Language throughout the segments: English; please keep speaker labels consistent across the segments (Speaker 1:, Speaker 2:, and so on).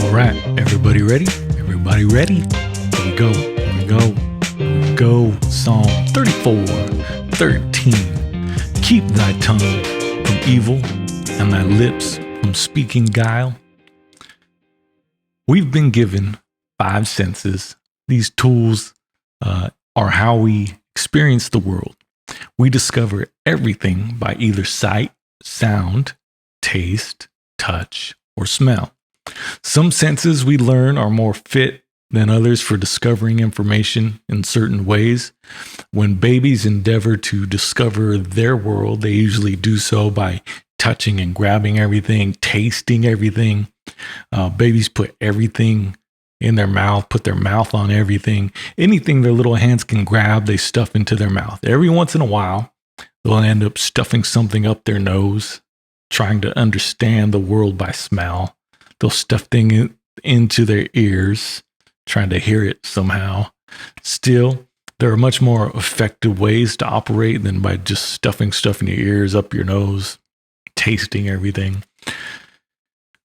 Speaker 1: All right, everybody ready? Everybody ready? Here we go. Here we go. Here we go. Psalm 34:13. Keep thy tongue from evil and thy lips from speaking guile. We've been given 5 senses. These tools are how we experience the world. We discover everything by either sight, sound, taste, touch, or smell. Some senses we learn are more fit than others for discovering information in certain ways. When babies endeavor to discover their world, they usually do so by touching and grabbing everything, tasting everything. Babies put everything in their mouth, put their mouth on everything. Anything their little hands can grab, they stuff into their mouth. Every once in a while, they'll end up stuffing something up their nose, trying to understand the world by smell. They'll stuff things into their ears, trying to hear it somehow. Still, there are much more effective ways to operate than by just stuffing stuff in your ears, up your nose, tasting everything.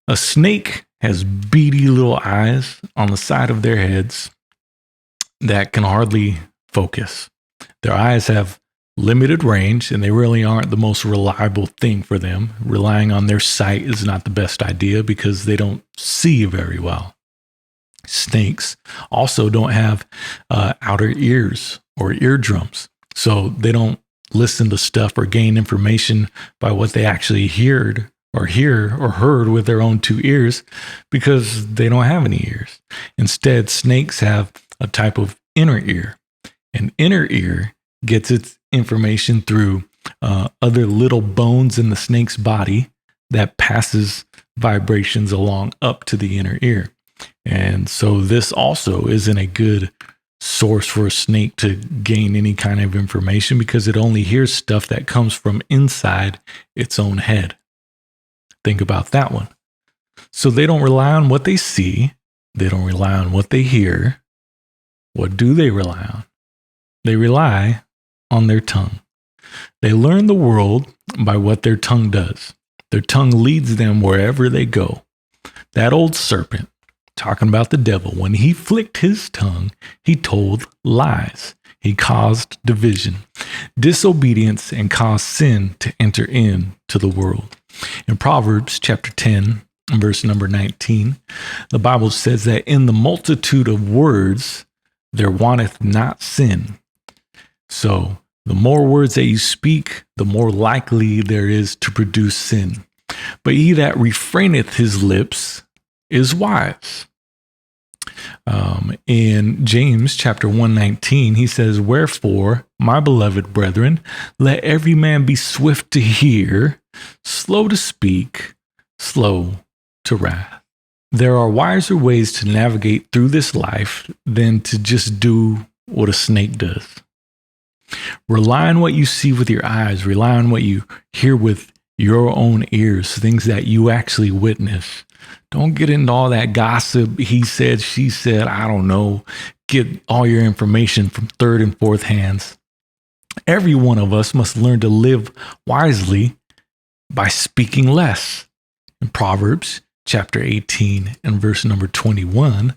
Speaker 1: A snake has beady little eyes on the side of their heads that can hardly focus. Their eyes have limited range, and they really aren't the most reliable thing for them. Relying on their sight is not the best idea because they don't see very well. Snakes also don't have outer ears or eardrums, so they don't listen to stuff or gain information by what they actually heard with their own 2 ears because they don't have any ears. Instead, snakes have a type of inner ear. An inner ear gets its information through other little bones in the snake's body that passes vibrations along up to the inner ear. And so this also isn't a good source for a snake to gain any kind of information because it only hears stuff that comes from inside its own head. Think about that one. So they don't rely on what they see. They don't rely on what they hear. What do they rely on? They rely on their tongue. They learn the world by what their tongue does. Their tongue leads them wherever they go. That old serpent, talking about the devil, when he flicked his tongue, he told lies. He caused division, disobedience, and caused sin to enter into the world. In Proverbs chapter 10, verse number 19, the Bible says that in the multitude of words, there wanteth not sin. So the more words that you speak, the more likely there is to produce sin. But he that refraineth his lips is wise. In James chapter 1:19, he says, "Wherefore, my beloved brethren, let every man be swift to hear, slow to speak, slow to wrath." There are wiser ways to navigate through this life than to just do what a snake does. Rely on what you see with your eyes. Rely on what you hear with your own ears, things that you actually witness. Don't get into all that gossip. He said, she said, I don't know. Get all your information from 3rd and 4th hands. Every one of us must learn to live wisely by speaking less. In Proverbs chapter 18 and verse number 21,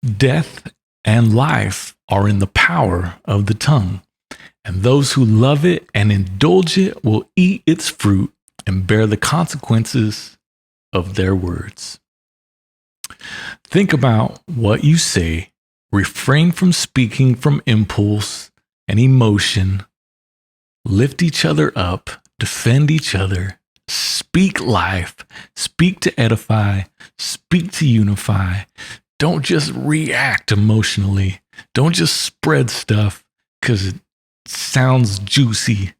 Speaker 1: death and life are in the power of the tongue, and those who love it and indulge it will eat its fruit and bear the consequences of their words. Think about what you say. Refrain from speaking from impulse and emotion. Lift each other up. Defend each other. Speak life. Speak to edify. Speak to unify. Don't just react emotionally. Don't just spread stuff because it sounds juicy.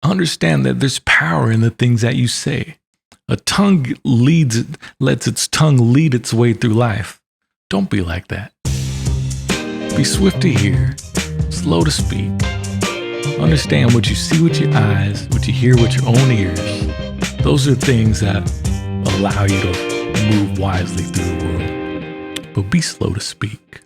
Speaker 1: Understand that there's power in the things that you say. A tongue lets its tongue lead its way through life. Don't be like that. Be swift to hear, slow to speak. Understand what you see with your eyes, what you hear with your own ears. Those are things that allow you to move wisely through the world. But be slow to speak.